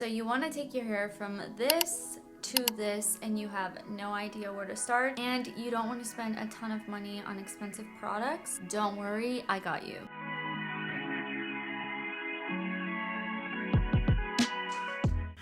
So you want to take your hair from this to this and you have no idea where to start and you don't want to spend a ton of money on expensive products. Don't worry, I got you.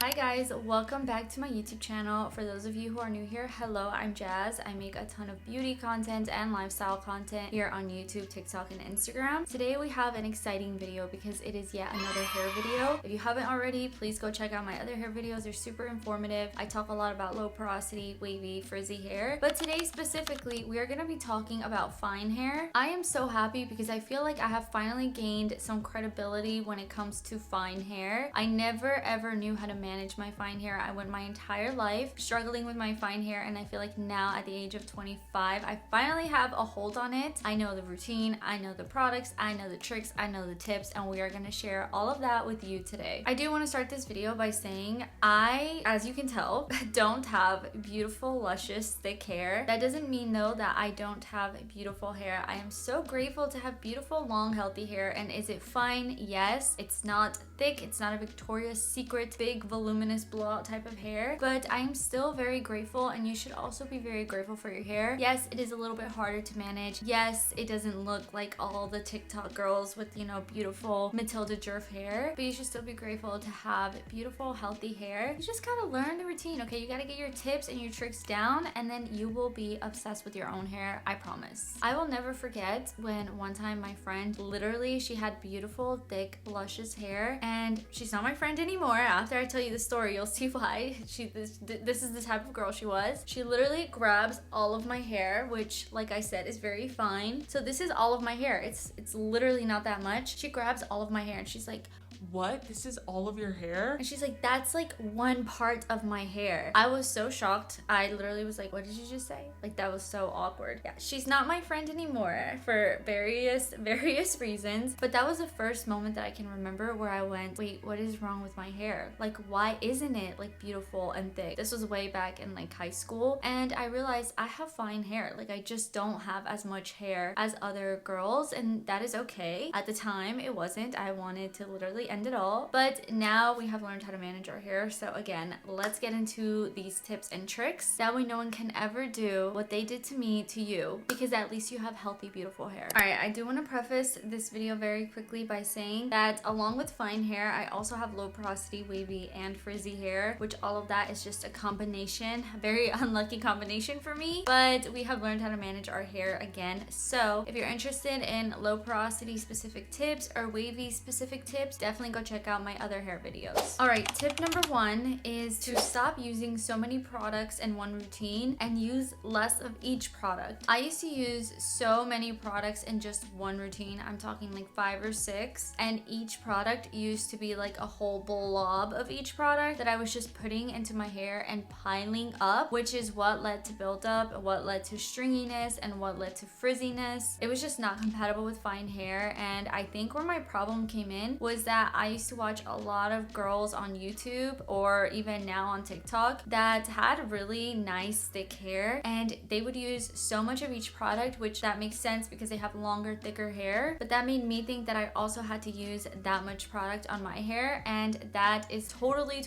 Hi guys, welcome back to my YouTube channel. For those of you who are new here, hello, I'm Jazz. I make a ton of beauty content and lifestyle content here on YouTube, TikTok, and Instagram. Today we have an exciting video because it is yet another hair video. If you haven't already, please go check out my other hair videos. They're super informative. I talk a lot about low porosity, wavy, frizzy hair. But today specifically, we are going to be talking about fine hair. I am so happy because I feel like I have finally gained some credibility when it comes to fine hair. I never ever knew how to manage my fine hair. I went my entire life struggling with my fine hair, and I feel like now at the age of 25 I finally have a hold on it. I know the routine, I know the products, I know the tricks, I know the tips, and we are going to share all of that with you today. I do want to start this video by saying I, as you can tell, don't have beautiful, luscious, thick hair. That doesn't mean though that I don't have beautiful hair. I am so grateful to have beautiful, long, healthy hair. And is it fine? Yes. It's not thick, it's not a Victoria's Secret big voluminous blowout type of hair, but I am still very grateful, and you should also be very grateful for your hair. Yes, it is a little bit harder to manage. Yes, it doesn't look like all the TikTok girls with, you know, beautiful Matilda Jerf hair, but you should still be grateful to have beautiful, healthy hair. You just gotta learn the routine, okay? You gotta get your tips and your tricks down, and then you will be obsessed with your own hair, I promise. I will never forget when one time my friend, literally, she had beautiful, thick, luscious hair, and she's not my friend anymore. After I tell you the story, you'll see why. This is the type of girl she was. She literally grabs all of my hair, which, like I said, is very fine. So this is all of my hair. It's literally not that much. She grabs all of my hair and she's like, "What? This is all of your hair?" and she's like, "That's like one part of my hair." I was so shocked. I literally was like, "What did you just say?" Like, that was so awkward. Yeah, she's not my friend anymore for various reasons, but that was the first moment that I can remember where I went, wait, what is wrong with my hair? Like, why isn't it like beautiful and thick? This was way back in like high school, and I realized I have fine hair. Like, I just don't have as much hair as other girls, and that is okay. At the time it wasn't. I wanted to literally end it all, but now we have learned how to manage our hair. So again, let's get into these tips and tricks. That way no one can ever do what they did to me to you, because at least you have healthy, beautiful hair. All right, I do want to preface this video very quickly by saying that along with fine hair, I also have low porosity, wavy, and frizzy hair, which all of that is just a combination, a very unlucky combination for me, but we have learned how to manage our hair again. So if you're interested in low porosity specific tips or wavy specific tips, definitely go check out my other hair videos. All right, tip number one is to stop using so many products in one routine and use less of each product. I used to use so many products in just one routine. I'm talking like 5 or 6, and each product used to be like a whole blob of each product that I was just putting into my hair and piling up, which is what led to buildup, what led to stringiness, and what led to frizziness. It was just not compatible with fine hair, and I think where my problem came in was that I used to watch a lot of girls on YouTube or even now on TikTok that had really nice thick hair, and they would use so much of each product, which that makes sense because they have longer, thicker hair, but that made me think that I also had to use that much product on my hair, and that is totally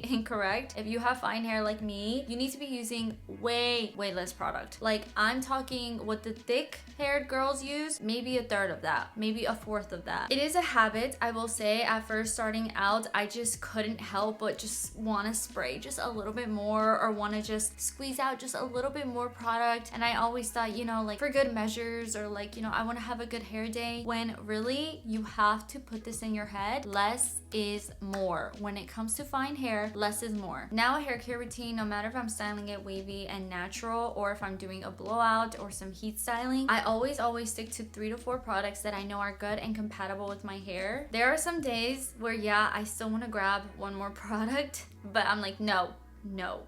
incorrect. If you have fine hair like me, you need to be using way less product. Like, I'm talking what the thick haired girls use, maybe a third of that, maybe a fourth of that. It is a habit, I will say. At first starting out, I just couldn't help but just want to spray just a little bit more, or want to just squeeze out just a little bit more product, and I always thought, you know, like for good measures, or like, you know, I want to have a good hair day, when really you have to put this in your head. Less is more. When it comes to fine hair, less is more. Now a hair care routine, no matter if I'm styling it wavy and natural, or if I'm doing a blowout or some heat styling, I always stick to 3 to 4 products that I know are good and compatible with my hair. There are some days where, yeah, I still want to grab one more product, but I'm like, no,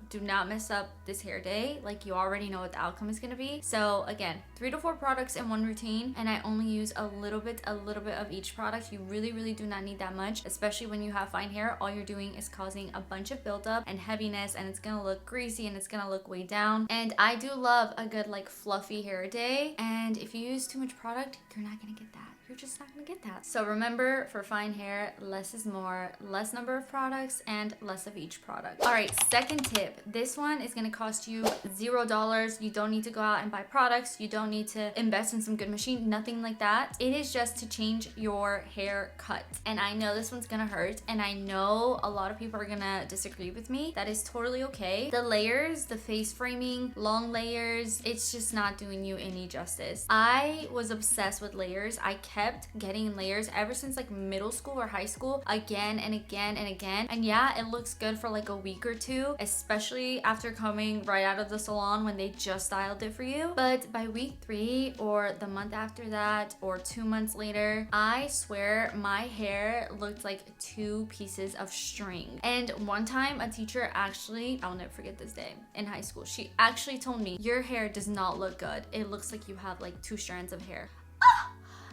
do not mess up this hair day. Like, you already know what the outcome is going to be. So again, 3 to 4 products in one routine, and I only use a little bit of each product. You really do not need that much, especially when you have fine hair. All you're doing is causing a bunch of buildup and heaviness, and it's gonna look greasy and it's gonna look way down. And I do love a good like fluffy hair day, and if you use too much product, you're not gonna get that. you're just not gonna get that. So remember, for fine hair, less is more, less number of products and less of each product. All right, second tip. This one is gonna cost you $0. You don't need to go out and buy products. You don't need to invest in some good machine, nothing like that. It is just to change your hair cut. And I know this one's gonna hurt, and I know a lot of people are gonna disagree with me. That is totally okay. The layers, the face framing, long layers, it's just not doing you any justice. I was obsessed with layers. I kept getting layers ever since like middle school or high school, again and again and again. And yeah, it looks good for like a week or two, especially after coming right out of the salon when they just styled it for you. But by week 3 or the month after that or 2 months later, I swear my hair looked like 2 pieces of string. And one time a teacher actually, I'll never forget this day in high school, she actually told me, your hair does not look good. It looks like you have like 2 strands of hair.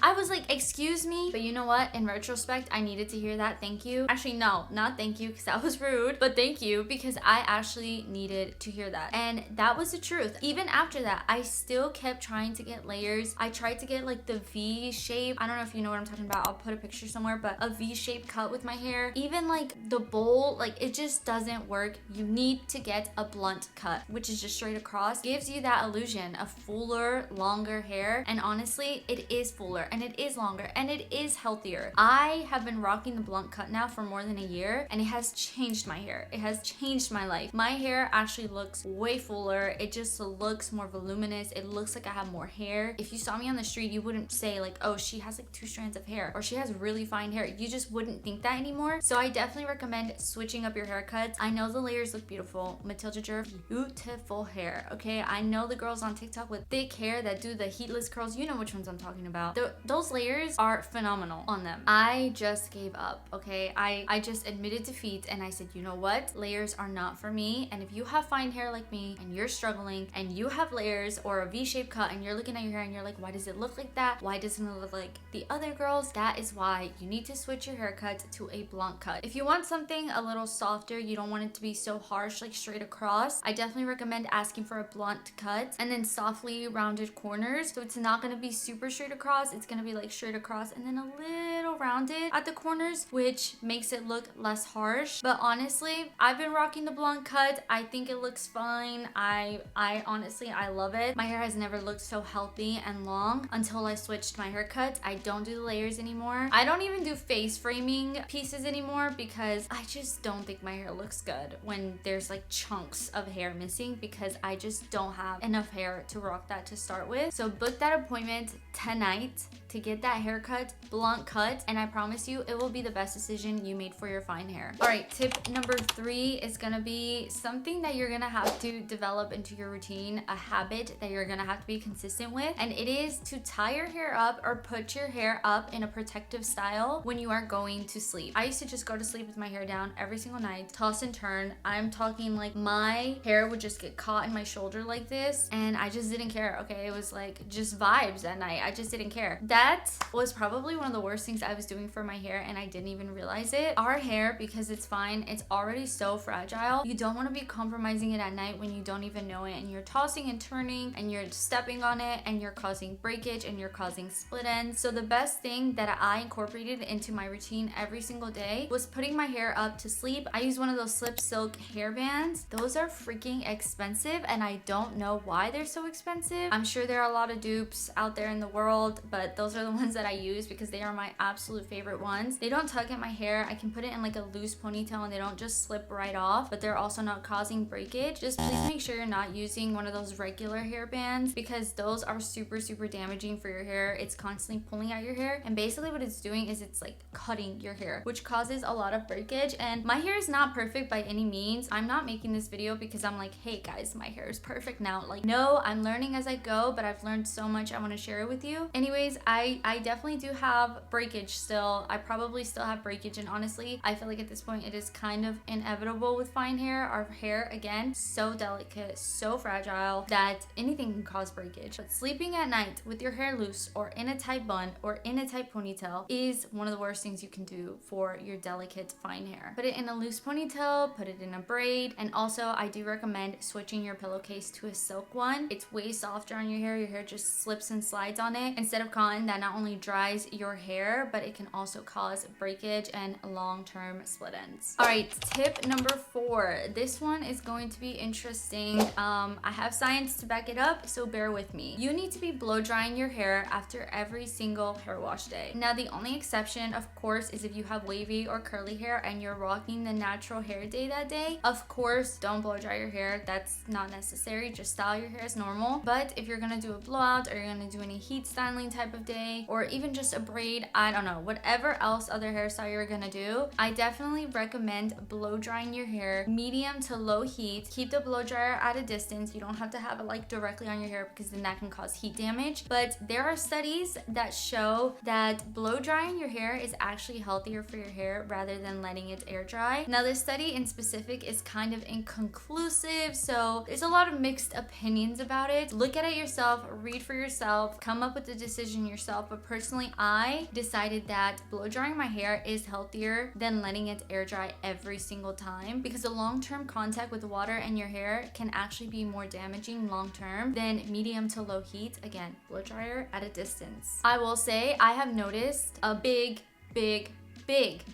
I was like, excuse me? But you know what? In retrospect, I needed to hear that. Thank you. Actually, no, not thank you because that was rude, but thank you because I actually needed to hear that. And that was the truth. Even after that, I still kept trying to get layers. I tried to get like the V shape. I don't know if you know what I'm talking about. I'll put a picture somewhere, but a V shape cut with my hair. Even like the bowl, like it just doesn't work. You need to get a blunt cut, which is just straight across. Gives you that illusion of fuller, longer hair. And honestly, it is fuller and it is longer and it is healthier. I have been rocking the blunt cut now for more than a year and it has changed my hair. It has changed my life. My hair actually looks way fuller. It just looks more voluminous. It looks like I have more hair. If you saw me on the street, you wouldn't say like, oh, she has like 2 strands of hair or she has really fine hair. You just wouldn't think that anymore. So I definitely recommend switching up your haircuts. I know the layers look beautiful. Matilda Jerv, beautiful hair, okay? I know the girls on TikTok with thick hair that do the heatless curls. You know which ones I'm talking about. Those layers are phenomenal on them. I just gave up, okay? I just admitted defeat and I said, you know what? Layers are not for me. And if you have fine hair like me and you're struggling and you have layers or a V-shaped cut and you're looking at your hair and you're like, why does it look like that? Why doesn't it look like the other girls? That is why you need to switch your haircut to a blunt cut. If you want something a little softer, you don't want it to be so harsh, like straight across, I definitely recommend asking for a blunt cut and then softly rounded corners. So it's not gonna be super straight across. It's gonna be like straight across and then a little rounded at the corners, which makes it look less harsh. But honestly, I've been rocking the blunt cut. I think it looks fine. I honestly, I love it. My hair has never looked so healthy and long until I switched my haircut. I don't do the layers anymore. I don't even do face framing pieces anymore because I just don't think my hair looks good when there's like chunks of hair missing because I just don't have enough hair to rock that to start with. So book that appointment tonight to get that haircut, blunt cut, and I promise you it will be the best decision you made for your fine hair. All right, tip number 3 is gonna be something that you're gonna have to develop into your routine, a habit that you're gonna have to be consistent with, and it is to tie your hair up or put your hair up in a protective style when you are going to sleep. I used to just go to sleep with my hair down every single night, toss and turn. I'm talking like my hair would just get caught in my shoulder like this, and I just didn't care, okay? It was like just vibes at night. I just didn't care. That was probably one of the worst things I was doing for my hair and I didn't even realize it. Our hair, because it's fine, it's already so fragile. You don't want to be compromising it at night when you don't even know it and you're tossing and turning and you're stepping on it and you're causing breakage and you're causing split ends. So the best thing that I incorporated into my routine every single day was putting my hair up to sleep. I use one of those slip silk hair bands. Those are freaking expensive and I don't know why they're so expensive. I'm sure there are a lot of dupes out there in the world, but those are the ones that I use because they are my absolute favorite ones. They don't tug at my hair. I can put it in like a loose ponytail and they don't just slip right off, but they're also not causing breakage. Just please make sure you're not using one of those regular hair bands because those are super damaging for your hair. It's constantly pulling out your hair and basically what it's doing is it's like cutting your hair, which causes a lot of breakage. And my hair is not perfect by any means. I'm not making this video because I'm like, hey guys, my hair is perfect now. Like, no, I'm learning as I go, but I've learned so much I want to share it with you. Anyways, I definitely do have breakage still. I probably still have breakage, and honestly, I feel like at this point it is kind of inevitable with fine hair. Our hair, again, so delicate, so fragile that anything can cause breakage. But sleeping at night with your hair loose or in a tight bun or in a tight ponytail is one of the worst things you can do for your delicate fine hair. Put it in a loose ponytail, put it in a braid, and also I do recommend switching your pillowcase to a silk one. It's way softer on your hair. Your hair just slips and slides on it instead of cotton that not only dries your hair, but it can also cause breakage and long-term split ends. All right, tip number 4. This one is going to be interesting. I have science to back it up, so bear with me. You need to be blow drying your hair after every single hair wash day. Now, the only exception, of course, is if you have wavy or curly hair and you're rocking the natural hair day that day. Of course, don't blow dry your hair. That's not necessary. Just style your hair as normal. But if you're gonna do a blowout, or you're gonna do any heat styling type of day, or even just a braid, I don't know, whatever else other hairstyle you're gonna do, I definitely recommend blow drying your hair medium to low heat. Keep the blow dryer at a distance. You don't have to have it like directly on your hair because then that can cause heat damage. But there are studies that show that blow drying your hair is actually healthier for your hair rather than letting it air dry. Now, this study in specific is kind of inconclusive, so there's a lot of mixed opinions about it. Look at it yourself, read for yourself, come up with the decision yourself. But personally, I decided that blow drying my hair is healthier than letting it air dry every single time, because the long-term contact with water and your hair can actually be more damaging long-term than medium to low heat. Again, blow dryer at a distance. I will say I have noticed a big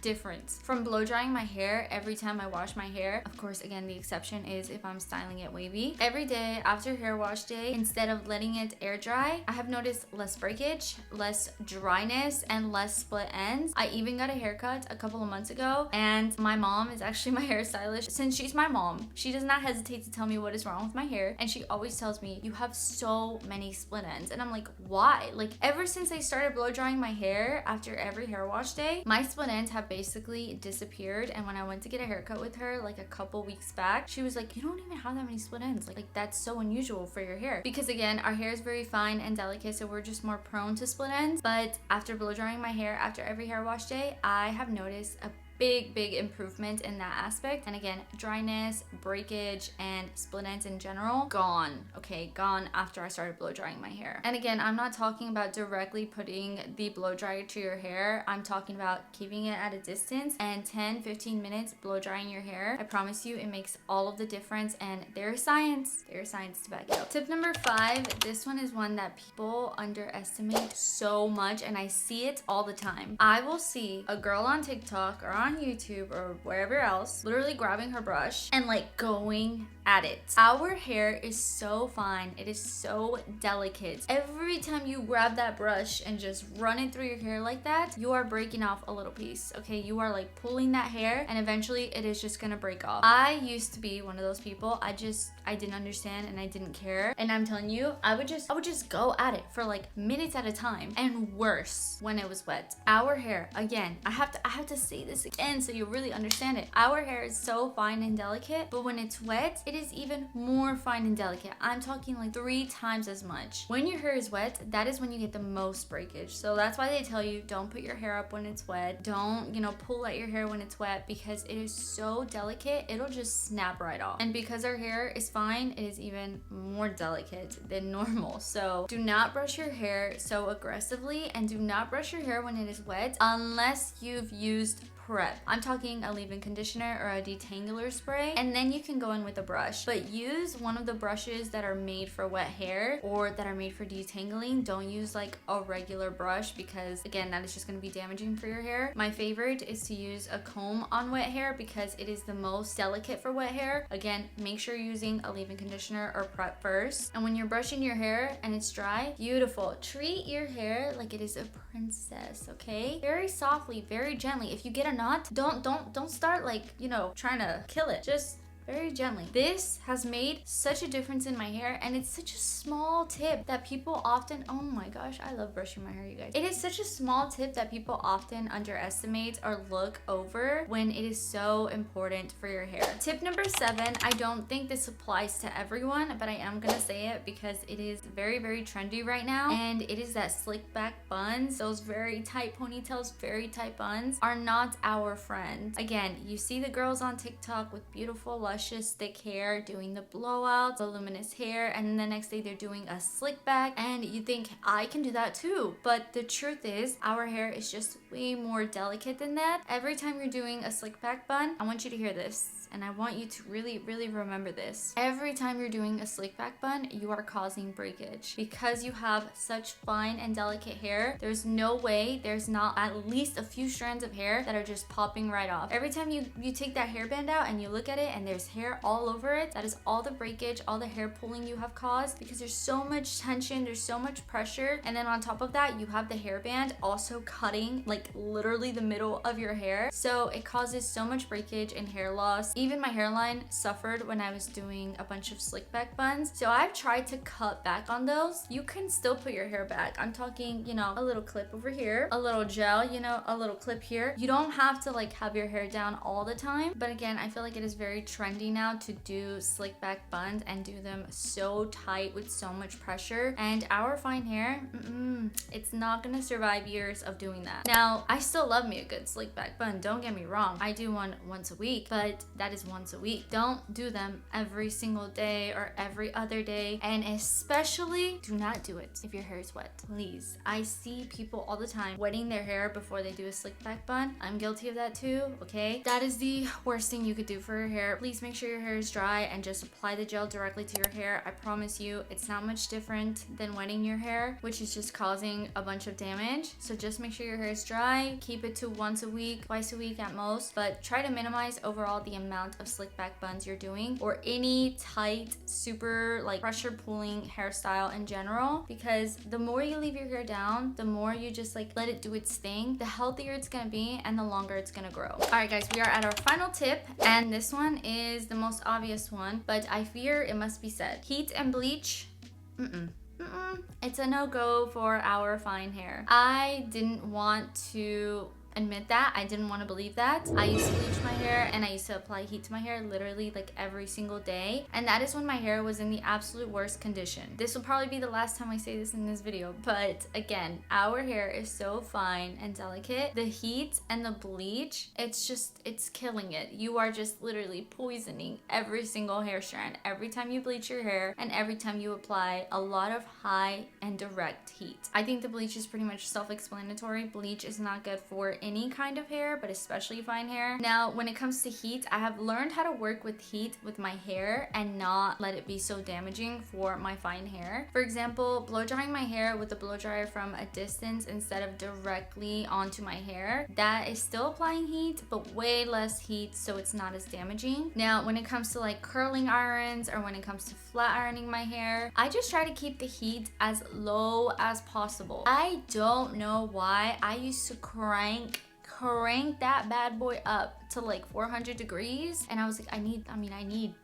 difference from blow drying my hair every time I wash my hair. Of course, again, the exception is if I'm styling it wavy. Every day after hair wash day, instead of letting it air dry, I have noticed less breakage, less dryness, and less split ends. I even got a haircut a couple of months ago, and my mom is actually my hairstylist. Since she's my mom, she does not hesitate to tell me what is wrong with my hair, and she always tells me, you have so many split ends. And I'm like, why? Like, ever since I started blow drying my hair after every hair wash day, my split ends have basically disappeared. And when I went to get a haircut with her like a couple weeks back, she was like, you don't even have that many split ends. Like that's so unusual for your hair, because again, our hair is very fine and delicate, so we're just more prone to split ends. But after blow drying my hair after every hair wash day, I have noticed a big improvement in that aspect. And again, dryness, breakage, and split ends in general, gone. Okay, gone after I started blow drying my hair. And again, I'm not talking about directly putting the blow dryer to your hair. I'm talking about keeping it at a distance and 10-15 minutes blow drying your hair. I promise you, it makes all of the difference, and there's science to back it up. Tip number 5, this one is one that people underestimate so much, and I see it all the time. I will see a girl on TikTok or on YouTube or wherever else literally grabbing her brush and like going at it. Our hair is so fine, it is so delicate. Every time you grab that brush and just run it through your hair like that, you are breaking off a little piece. Okay, you are like pulling that hair, and eventually it is just gonna break off. I used to be one of those people. I didn't understand and I didn't care, and I'm telling you, I would just go at it for like minutes at a time, and worse when it was wet. Our hair, again, I have to say this again so you really understand it. Our hair is so fine and delicate, but when it's wet, it is even more fine and delicate. I'm talking like 3 times as much. When your hair is wet, that is when you get the most breakage. So that's why they tell you, don't put your hair up when it's wet. Don't, pull at your hair when it's wet, because it is so delicate, it'll just snap right off. And because our hair is fine, it is even more delicate than normal. So do not brush your hair so aggressively, and do not brush your hair when it is wet unless you've used prep. I'm talking a leave-in conditioner or a detangler spray, and then you can go in with a brush. But use one of the brushes that are made for wet hair or that are made for detangling. Don't use like a regular brush, because again, that is just going to be damaging for your hair. My favorite is to use a comb on wet hair because it is the most delicate for wet hair. Again, make sure you're using a leave-in conditioner or prep first. And when you're brushing your hair and it's dry, beautiful. Treat your hair like it is a princess, okay? Very softly, very gently. If you get a knot, don't start like, trying to kill it. Just very gently. This has made such a difference in my hair, and it's such a small tip that people often, oh my gosh, I love brushing my hair, you guys. It is such a small tip that people often underestimate or look over when it is so important for your hair. Tip number 7, I don't think this applies to everyone, but I am gonna say it because it is very trendy right now, and it is that slick back buns. Those very tight ponytails, very tight buns are not our friend. Again, you see the girls on TikTok with beautiful luscious thick hair doing the blowouts, voluminous hair, and then the next day they're doing a slick back, and you think, I can do that too. But the truth is, our hair is just way more delicate than that. Every time you're doing a slick back bun, I want you to hear this, and I want you to really, really remember this. Every time you're doing a slick back bun, you are causing breakage. Because you have such fine and delicate hair, there's no way there's not at least a few strands of hair that are just popping right off. Every time you take that hairband out and you look at it and there's hair all over it, that is all the breakage, all the hair pulling you have caused, because there's so much tension, there's so much pressure, and then on top of that, you have the hairband also cutting like literally the middle of your hair. So it causes so much breakage and hair loss. Even my hairline suffered when I was doing a bunch of slick back buns. So I've tried to cut back on those. You can still put your hair back. I'm talking, you know, a little clip over here, a little gel, you know, a little clip here. You don't have to like have your hair down all the time. But again, I feel like it is very trendy now to do slick back buns and do them so tight with so much pressure. And our fine hair, it's not gonna survive years of doing that. Now, I still love me a good slick back bun, don't get me wrong. I do one once a week, but that is once a week. Don't do them every single day or every other day, and especially do not do it if your hair is wet, please. I see people all the time wetting their hair before they do a slick back bun. I'm guilty of that too, okay? That is the worst thing you could do for your hair. Please make sure your hair is dry and just apply the gel directly to your hair. I promise you, it's not much different than wetting your hair, which is just causing a bunch of damage. So just make sure your hair is dry. Keep it to once a week, twice a week at most, but try to minimize overall the amount of slick back buns you're doing or any tight, super like pressure pulling hairstyle in general, because the more you leave your hair down, the more you just like let it do its thing, the healthier it's gonna be and the longer it's gonna grow. All right, guys, we are at our final tip, and this one is the most obvious one, but I fear it must be said. Heat and bleach, it's a no-go for our fine hair. I didn't want to admit that. I didn't want to believe that. I used to bleach my hair and I used to apply heat to my hair literally like every single day, and that is when my hair was in the absolute worst condition. This will probably be the last time I say this in this video, but again, our hair is so fine and delicate. The heat and the bleach, it's killing it. You are just literally poisoning every single hair strand every time you bleach your hair and every time you apply a lot of high and direct heat. I think the bleach is pretty much self-explanatory. Bleach is not good for any kind of hair, but especially fine hair. Now, when it comes to heat, I have learned how to work with heat with my hair and not let it be so damaging for my fine hair. For example, blow drying my hair with a blow dryer from a distance instead of directly onto my hair. That is still applying heat, but way less heat, so it's not as damaging. Now, when it comes to like curling irons or when it comes to flat ironing my hair, I just try to keep the heat as low as possible. I don't know why I used to crank that bad boy up to like 400 degrees, and I was like, I need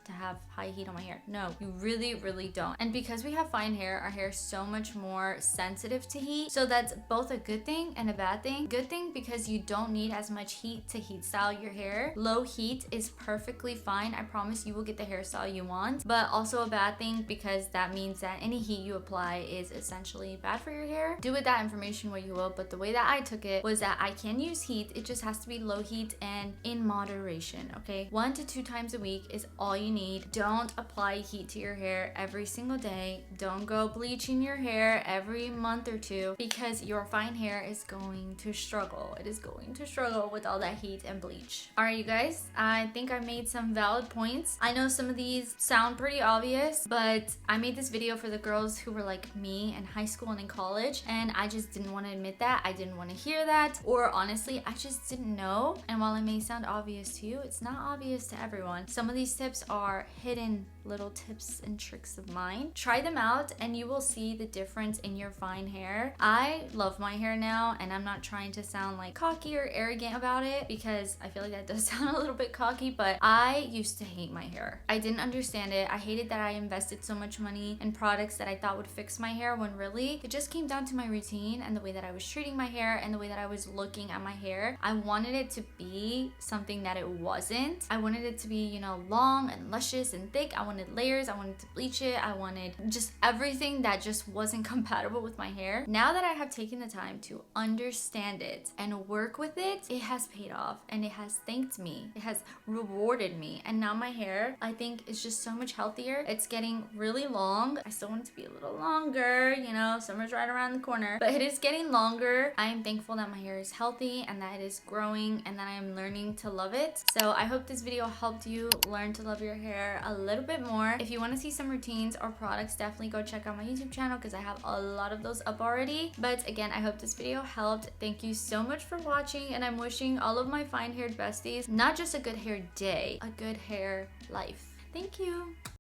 to have high heat on my hair. No, you really don't. And because we have fine hair, our hair is so much more sensitive to heat, so that's both a good thing and a bad thing. Good thing because you don't need as much heat to heat style your hair. Low heat is perfectly fine. I promise you will get the hairstyle you want. But also a bad thing because that means that any heat you apply is essentially bad for your hair. Do with that information what you will, but the way that I took it was that I can use heat. It just has to be low heat and in moderation, okay? 1 to 2 times a week is all you need. Don't apply heat to your hair every single day. Don't go bleaching your hair every month or two, because your fine hair is going to struggle. It is going to struggle with all that heat and bleach. All right, you guys, I think I made some valid points. I know some of these sound pretty obvious, but I made this video for the girls who were like me in high school and in college, and I just didn't want to admit that. I didn't want to hear that, or honestly, I just didn't know. And while it may sound obvious to you, it's not obvious to everyone. Some of these tips are hidden little tips and tricks of mine. Try them out and you will see the difference in your fine hair. I love my hair now, and I'm not trying to sound like cocky or arrogant about it, because I feel like that does sound a little bit cocky, but I used to hate my hair. I didn't understand it. I hated that I invested so much money in products that I thought would fix my hair, when really it just came down to my routine and the way that I was treating my hair and the way that I was looking at my hair. I wanted it to be something that it wasn't. I wanted it to be, you know, long and luscious and thick. I wanted layers. I wanted to bleach it. I wanted just everything that just wasn't compatible with my hair. Now that I have taken the time to understand it and work with it, it has paid off and it has thanked me. It has rewarded me. And now my hair, I think, is just so much healthier. It's getting really long. I still want it to be a little longer, you know, summer's right around the corner, but it is getting longer. I am thankful that my hair is healthy and that it is growing and that I am learning to love it. So I hope this video helped you learn to love your hair a little bit more. If you want to see some routines or products, definitely go check out my YouTube channel because I have a lot of those up already. But again, I hope this video helped. Thank you so much for watching, and I'm wishing all of my fine haired besties not just a good hair day, a good hair life. Thank you.